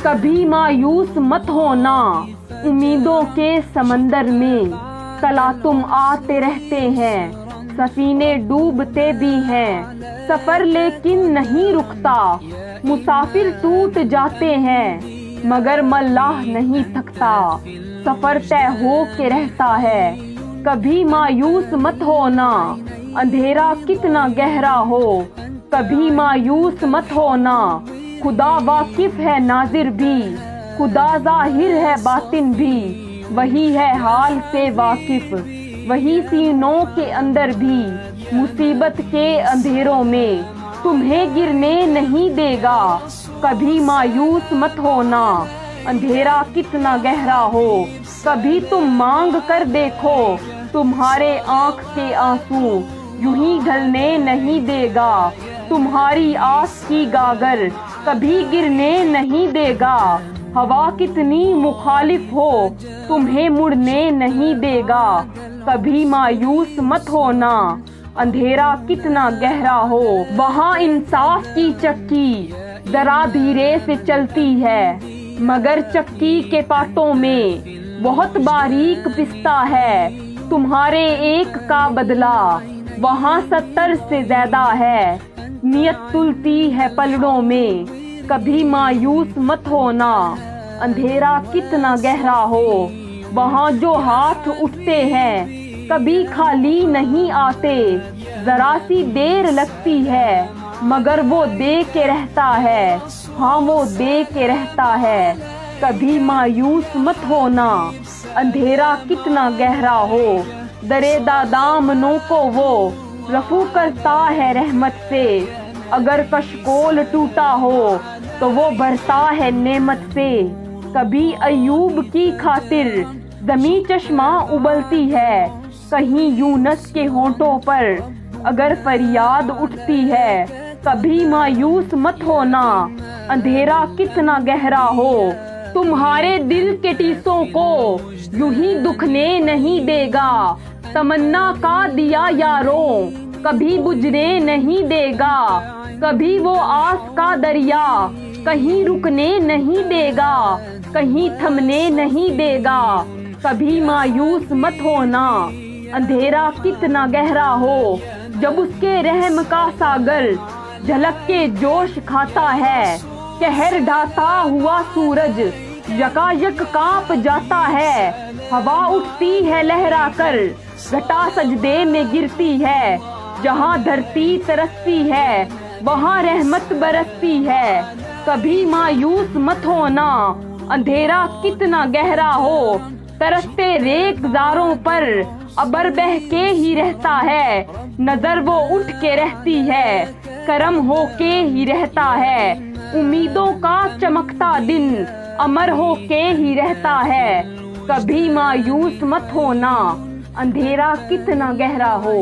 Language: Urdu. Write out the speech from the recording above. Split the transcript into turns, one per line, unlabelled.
کبھی مایوس مت ہونا، امیدوں کے سمندر میں تلا تم آتے رہتے ہیں، سفینے ڈوبتے بھی ہیں، سفر لیکن نہیں رکتا، مسافر ٹوٹ جاتے ہیں مگر ملاح نہیں تھکتا، سفر طے ہو کے رہتا ہے، کبھی مایوس مت ہونا، اندھیرا کتنا گہرا ہو، کبھی مایوس مت ہونا، خدا واقف ہے ناظر بھی، خدا ظاہر ہے باطن بھی، وہی ہے حال سے واقف، وہی سینوں کے اندر بھی، مصیبت کے اندھیروں میں تمہیں گرنے نہیں دے گا، کبھی مایوس مت ہونا، اندھیرا کتنا گہرا ہو، کبھی تم مانگ کر دیکھو، تمہارے آنکھ کے آنسو یوں ہی ڈھلنے نہیں دے گا، تمہاری آس کی گاگر کبھی گرنے نہیں دے گا، ہوا کتنی مخالف ہو تمہیں مڑنے نہیں دے گا، کبھی مایوس مت ہونا، اندھیرا کتنا گہرا ہو، وہاں انصاف کی چکی ذرا دھیرے سے چلتی ہے، مگر چکی کے پاتوں میں بہت باریک پستا ہے، تمہارے ایک کا بدلہ وہاں 70 سے زیادہ ہے، نیت تلتی ہے پلڑوں میں، کبھی مایوس مت ہونا، اندھیرا کتنا گہرا ہو، وہاں جو ہاتھ اٹھتے ہیں کبھی خالی نہیں آتے، ذرا سی دیر لگتی ہے مگر وہ دے کے رہتا ہے، ہاں وہ دے کے رہتا ہے، کبھی مایوس مت ہونا، اندھیرا کتنا گہرا ہو، درے دامنوں کو وہ رفو کرتا ہے رحمت سے، اگر کشکول ٹوٹا ہو تو وہ بھرتا ہے نعمت سے، کبھی ایوب کی خاطر زمیں چشمہ ابلتی ہے، کہیں یونس کے ہونٹوں پر اگر فریاد اٹھتی ہے، کبھی مایوس مت ہونا، اندھیرا کتنا گہرا ہو، تمہارے دل کے ٹیسوں کو یوں ہی دکھنے نہیں دے گا، تمنا کا دیا یاروں کبھی بجھنے نہیں دے گا، کبھی وہ آس کا دریا کہیں رکنے نہیں دے گا، کہیں تھمنے نہیں دے گا، کبھی مایوس مت ہونا، اندھیرا کتنا گہرا ہو، جب اس کے رحم کا ساگر جھلک کے جوش کھاتا ہے، قہر ڈھاتا ہوا سورج یکا یک کانپ جاتا ہے، ہوا اٹھتی ہے لہرا کر گھٹا سجدے میں گرتی ہے، جہاں دھرتی ترستی ہے وہاں رحمت برستی ہے، کبھی مایوس مت ہونا، اندھیرا کتنا گہرا ہو، ترستے ریگ زاروں پر ابر بہہ کے ہی رہتا ہے، نظر وہ اٹھ کے رہتی ہے، کرم ہو کے ہی رہتا ہے، امیدوں کا چمکتا دن امر ہو کے ہی رہتا ہے، کبھی مایوس مت ہونا، اندھیرا کتنا گہرا ہو۔